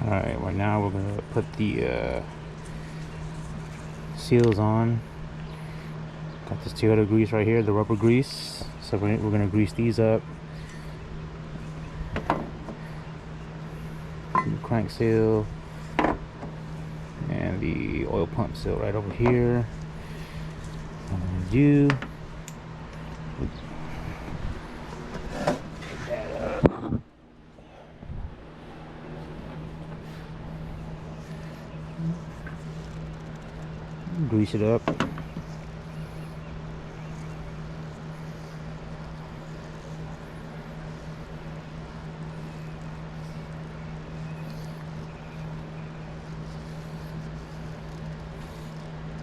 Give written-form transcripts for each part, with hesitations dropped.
Alright, well now we're going to put the seals on. Got this Toyota grease right here, the rubber grease. So we're going to grease these up. The crank seal and the oil pump seal right over here. What I'm going to do, grease it up.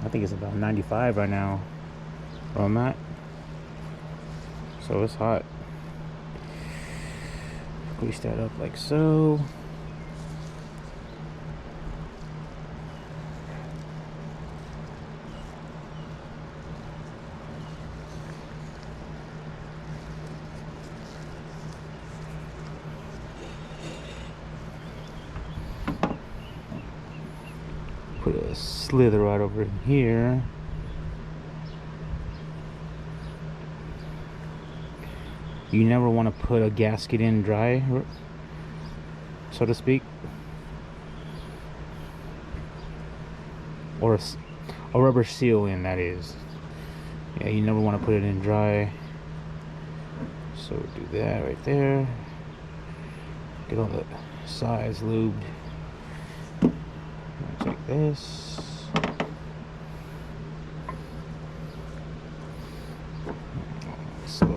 I think it's about 95 right now where I'm at, so it's hot. Grease that up like so. Put a slither right over here. You never want to put a gasket in dry, so to speak, or a rubber seal in, that is. Yeah, you never want to put it in dry. So do that right there. Get all the sides lubed. Like this. So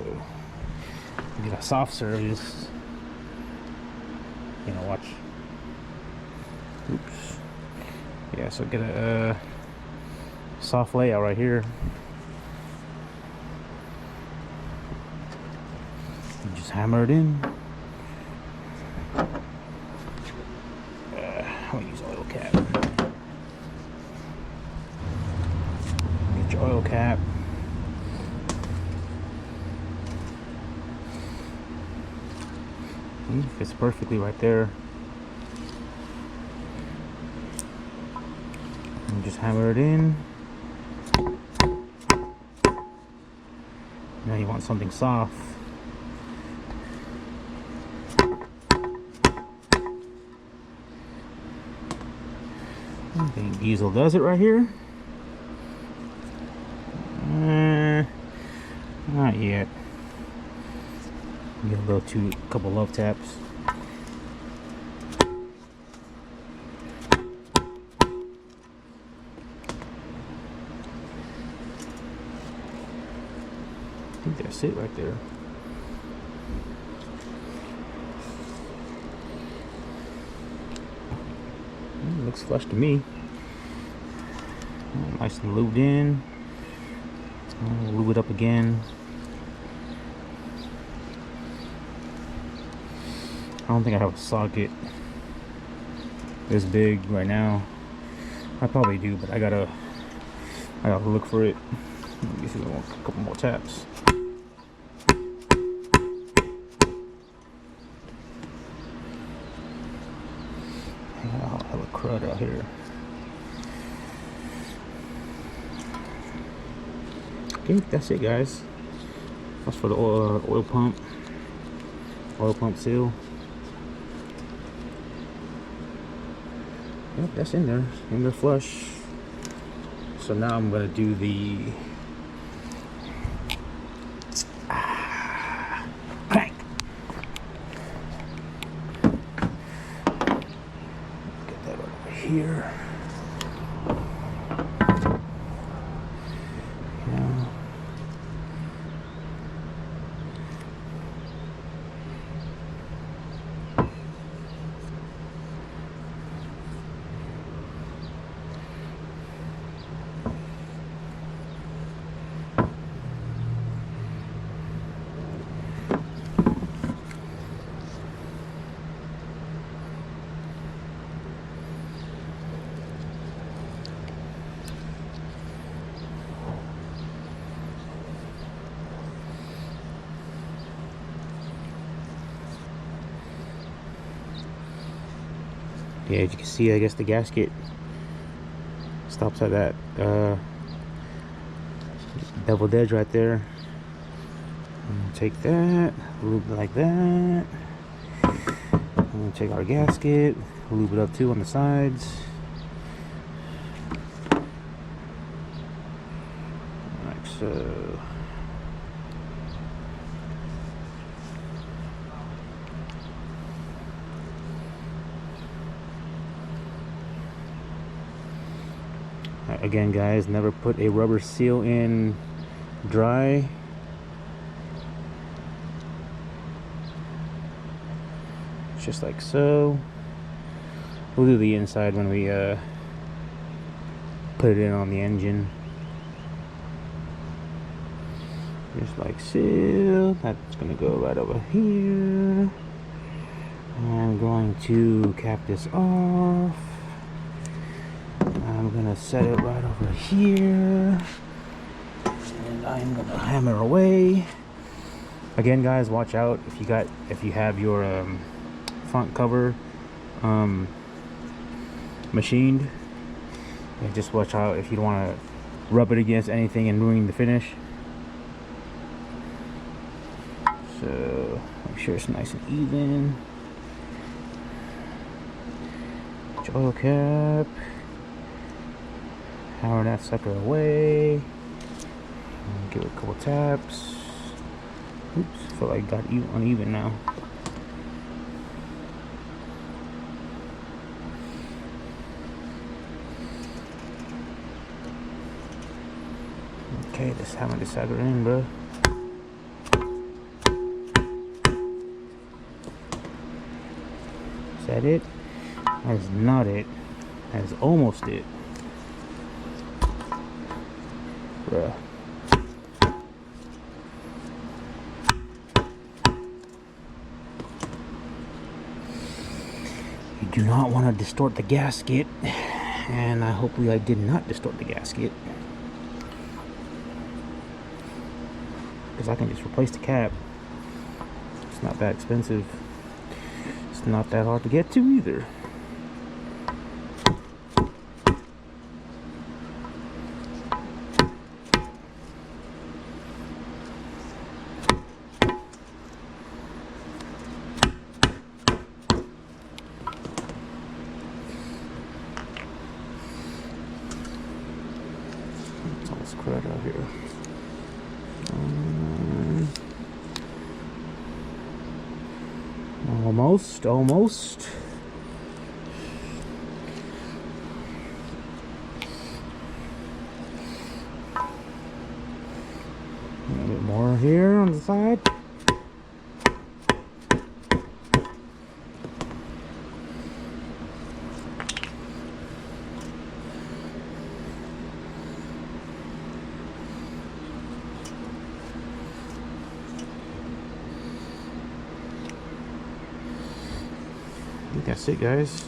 get a soft service. You know, watch. Oops. Yeah, so get a soft layout right here. And just hammer it in. I'm gonna use oil cap. Get your oil cap. Fits perfectly right there. And just hammer it in. Now you want something soft. I think Diesel does it right here. Not yet. Give a couple love taps. I think that's it right there. Looks flush to me. Nice and lubed in. Lube it up again. I don't think I have a socket this big right now. I probably do, but I gotta look for it. Let me see if I want a couple more taps. I have a crud out here. Okay, that's it, guys. That's for the oil pump seal. Yep, that's in there flush. So now I'm gonna do the crank. Get that over here. Yeah, as you can see, I guess the gasket stops at that beveled edge right there. Take that, lube it like that, and take our gasket, lube it up too on the sides. Like so. Again, guys, never put a rubber seal in dry. Just like so. We'll do the inside when we put it in on the engine. Just like so. That's gonna go right over here. I'm going to cap this off. I'm gonna set it right over here, and I'm gonna hammer away. Again, guys, watch out if you have your front cover machined. Yeah, just watch out if you don't want to rub it against anything and ruin the finish. So make sure it's nice and even. Oil cap. Hammer that sucker away. Give it a couple taps. Oops, feel like I got uneven now. Okay, just hammer this sucker in, bro. Is that it? That is not it. That is almost it. Bruh. You do not want to distort the gasket, and hopefully I did not distort the gasket, because I can just replace the cap. It's not that expensive. It's not that hard to get to either. Let's crud out here. Almost. A little bit more here on the side. I think that's it, guys.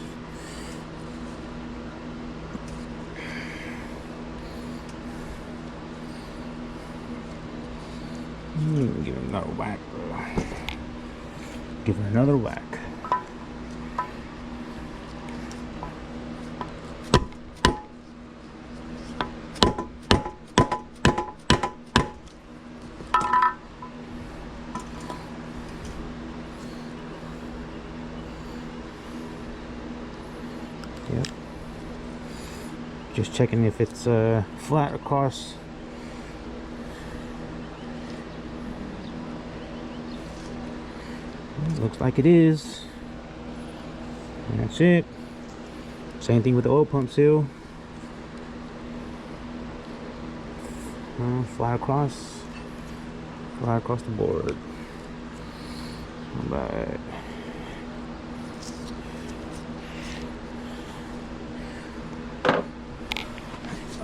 Give it another whack, bro. Give it another whack. Yep. Just checking if it's flat across. Looks like it is. And that's it. Same thing with the oil pump seal. Flat across the board. Alright.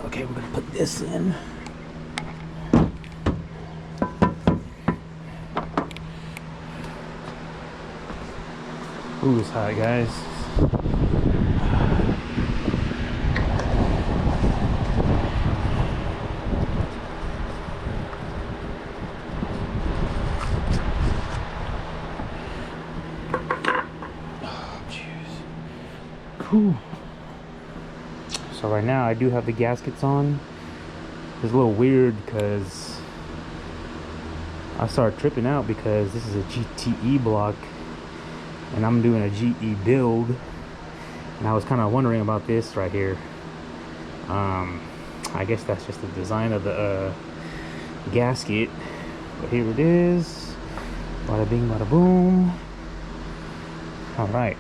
Okay, we're gonna put this in. Ooh, it's hot, guys. Oh, jeez. Whew. So right now I do have the gaskets on. It's a little weird because I started tripping out because this is a GTE block and I'm doing a GE build, and I was kind of wondering about this right here. I guess that's just the design of the gasket, but here it is. Bada bing, bada boom. All right.